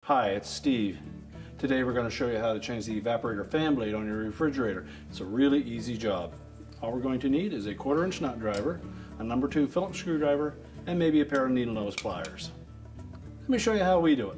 Hi, it's Steve. Today we're going to show you how to change the evaporator fan blade on your refrigerator. It's a really easy job. All we're going to need is a 1/4" nut driver, a No. 2 Phillips screwdriver, and maybe a pair of needle nose pliers. Let me show you how we do it.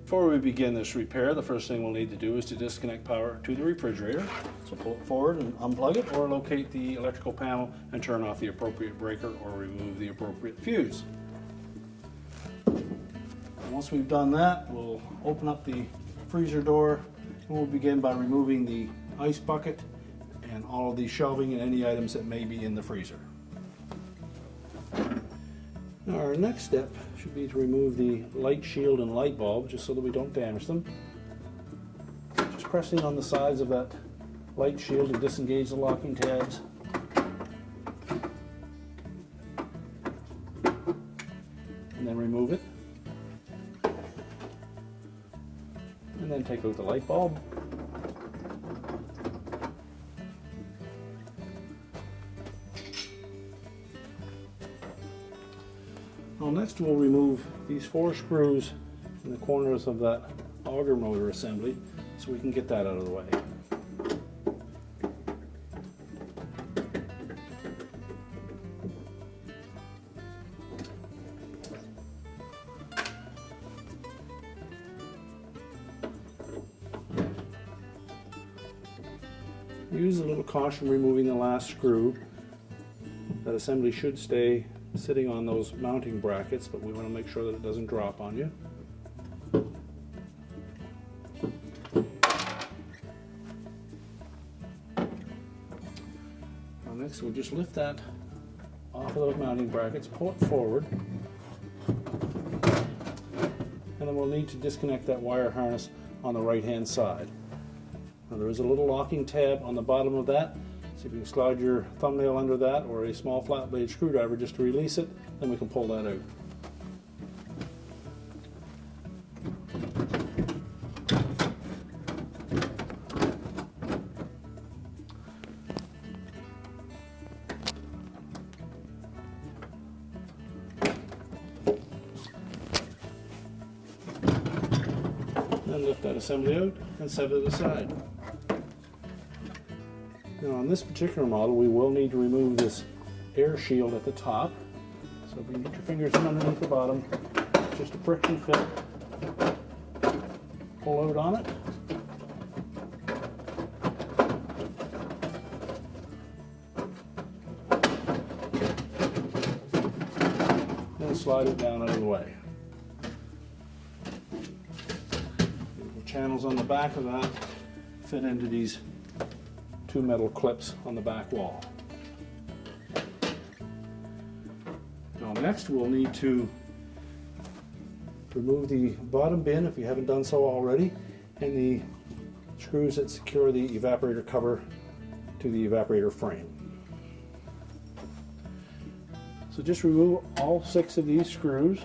Before we begin this repair, the first thing we'll need to do is to disconnect power to the refrigerator. So pull it forward and unplug it, or locate the electrical panel and turn off the appropriate breaker or remove the appropriate fuse. Once we've done that, we'll open up the freezer door and we'll begin by removing the ice bucket and all of the shelving and any items that may be in the freezer. Now our next step should be to remove the light shield and light bulb, just so that we don't damage them. Just pressing on the sides of that light shield to disengage the locking tabs. And then remove it. And then take out the light bulb. Well, next we'll remove these 4 screws in the corners of that auger motor assembly so we can get that out of the way. Use a little caution removing the last screw. That assembly should stay sitting on those mounting brackets, but we want to make sure that it doesn't drop on you. Now next we'll just lift that off of those mounting brackets, pull it forward, and then we'll need to disconnect that wire harness on the right hand side. Now there is a little locking tab on the bottom of that, so if you can slide your thumbnail under that or a small flat blade screwdriver just to release it, then we can pull that out. Then lift that assembly out and set it aside. Now on this particular model we will need to remove this air shield at the top. So if you get your fingers in underneath the bottom, just a friction fit, pull out on it. And slide it down out of the way. The channels on the back of that fit into these 2 metal clips on the back wall. Now next we'll need to remove the bottom bin, if you haven't done so already, and the screws that secure the evaporator cover to the evaporator frame. So just remove all 6 of these screws.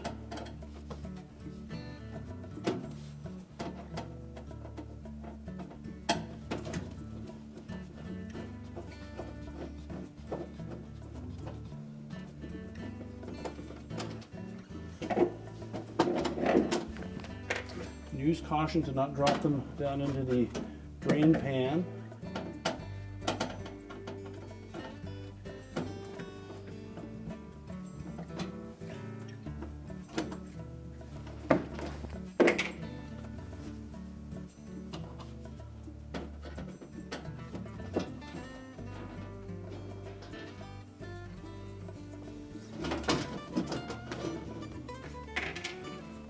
Use caution to not drop them down into the drain pan.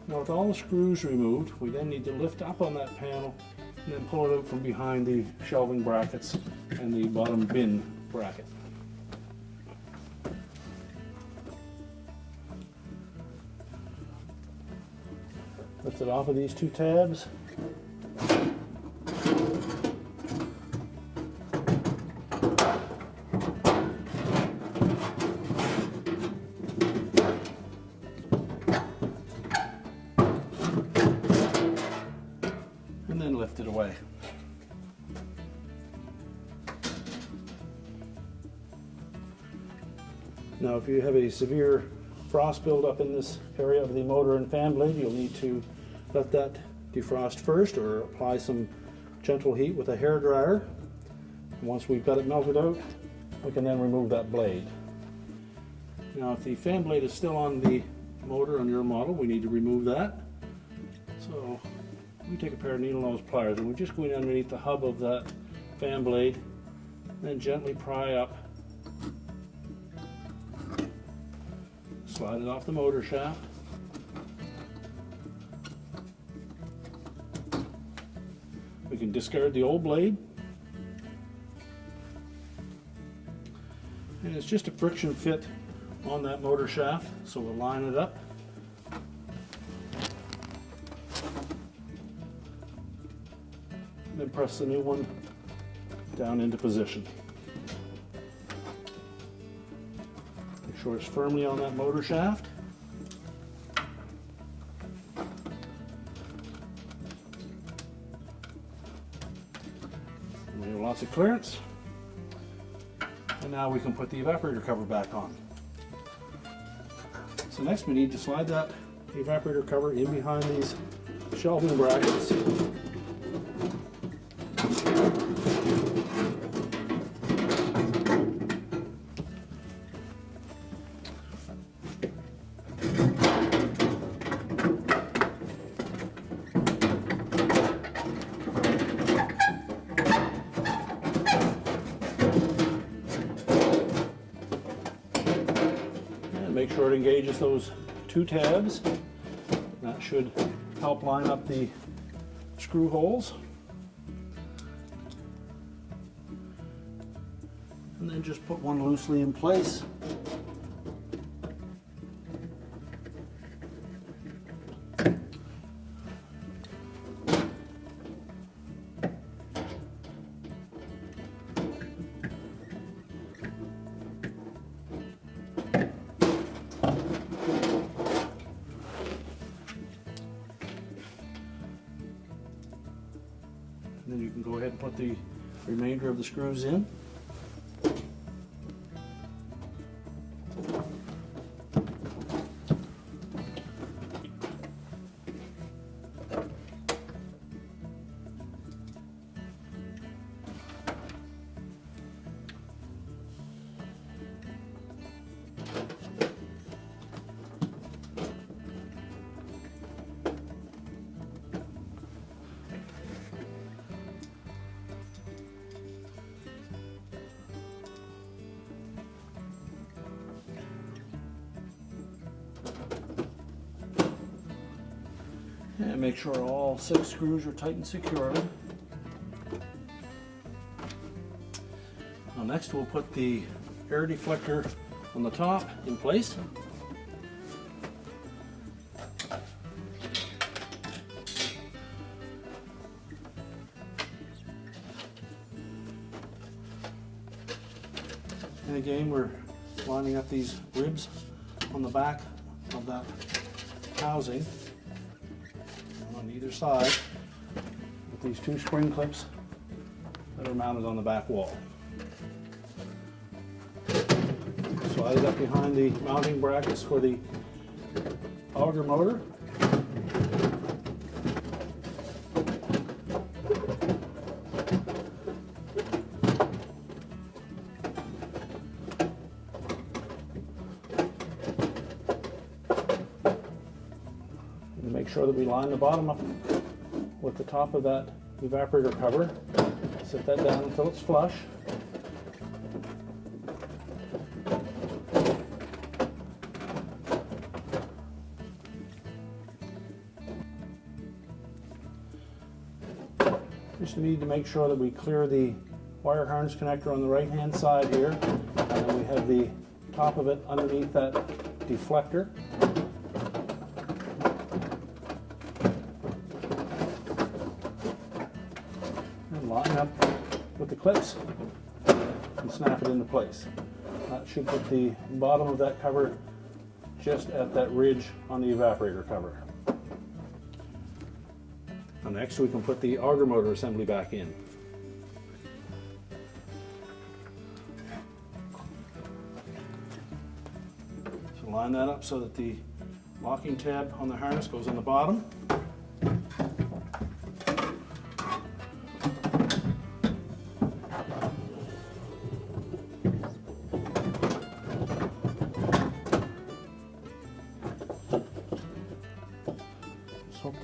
Now with all the screws removed, we then need to lift up on that panel and then pull it out from behind the shelving brackets and the bottom bin bracket. Lift it off of these 2 tabs. And then lift it away. Now if you have a severe frost buildup in this area of the motor and fan blade, you'll need to let that defrost first or apply some gentle heat with a hair dryer. And once we've got it melted out, we can then remove that blade. Now if the fan blade is still on the motor on your model, we need to remove that. So we take a pair of needle nose pliers and we just go in underneath the hub of that fan blade and then gently pry up. Slide it off the motor shaft. We can discard the old blade. And it's just a friction fit on that motor shaft, so we'll line it up. And then press the new one down into position. Make sure it's firmly on that motor shaft. And we have lots of clearance. And now we can put the evaporator cover back on. So next we need to slide that evaporator cover in behind these shelving brackets. Make sure it engages those two tabs. That should help line up the screw holes. And then just put one loosely in place. And then you can go ahead and put the remainder of the screws in. And make sure all 6 screws are tight and secure. Now next we'll put the air deflector on the top in place. And again, we're lining up these ribs on the back of that housing on either side with these 2 spring clips that are mounted on the back wall. Slide it up behind the mounting brackets for the Auger motor. Make sure that we line the bottom up with the top of that evaporator cover. Set that down until it's flush. Just need to make sure that we clear the wire harness connector on the right hand side here, and then we have the top of it underneath that deflector. Line up with the clips and snap it into place. That should put the bottom of that cover just at that ridge on the evaporator cover. And next we can put the Auger motor assembly back in. So line that up so that the locking tab on the harness goes on the bottom.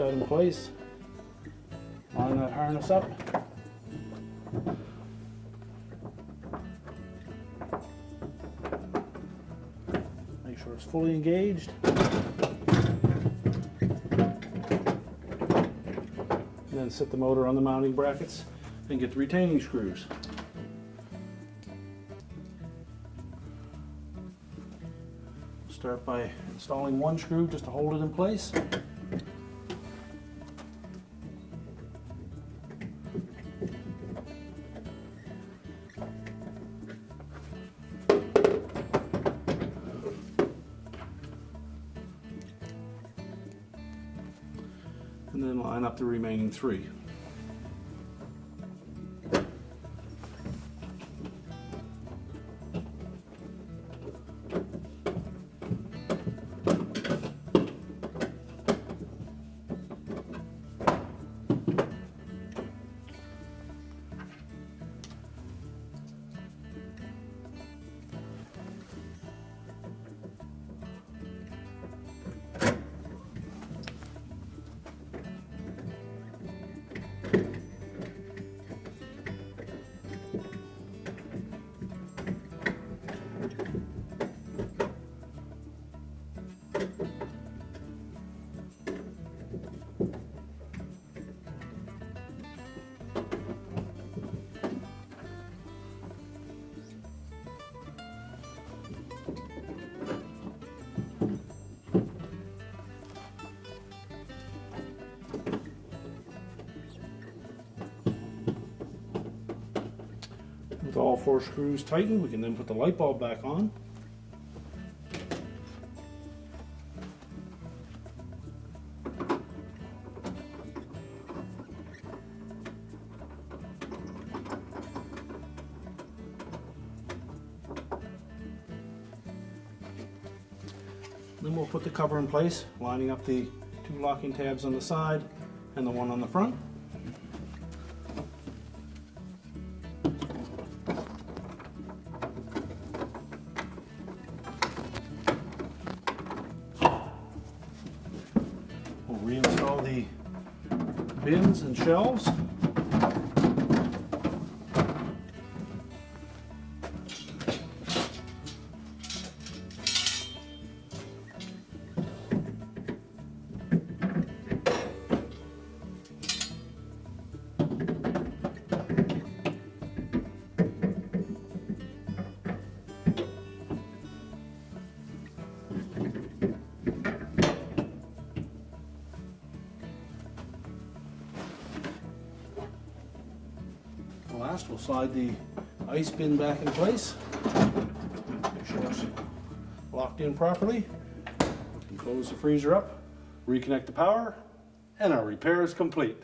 that in place. Line that harness up. Make sure it's fully engaged. And then set the motor on the mounting brackets and get the retaining screws. Start by installing one screw just to hold it in place. And then line up the remaining three. With all four screws tightened, we can then put the light bulb back on. Then we'll put the cover in place, lining up the two locking tabs on the side and the one on the front. We'll reinstall the bins and shelves. Last, we'll slide the ice bin back in place. Make sure it's locked in properly. And close the freezer up, reconnect the power, and our repair is complete.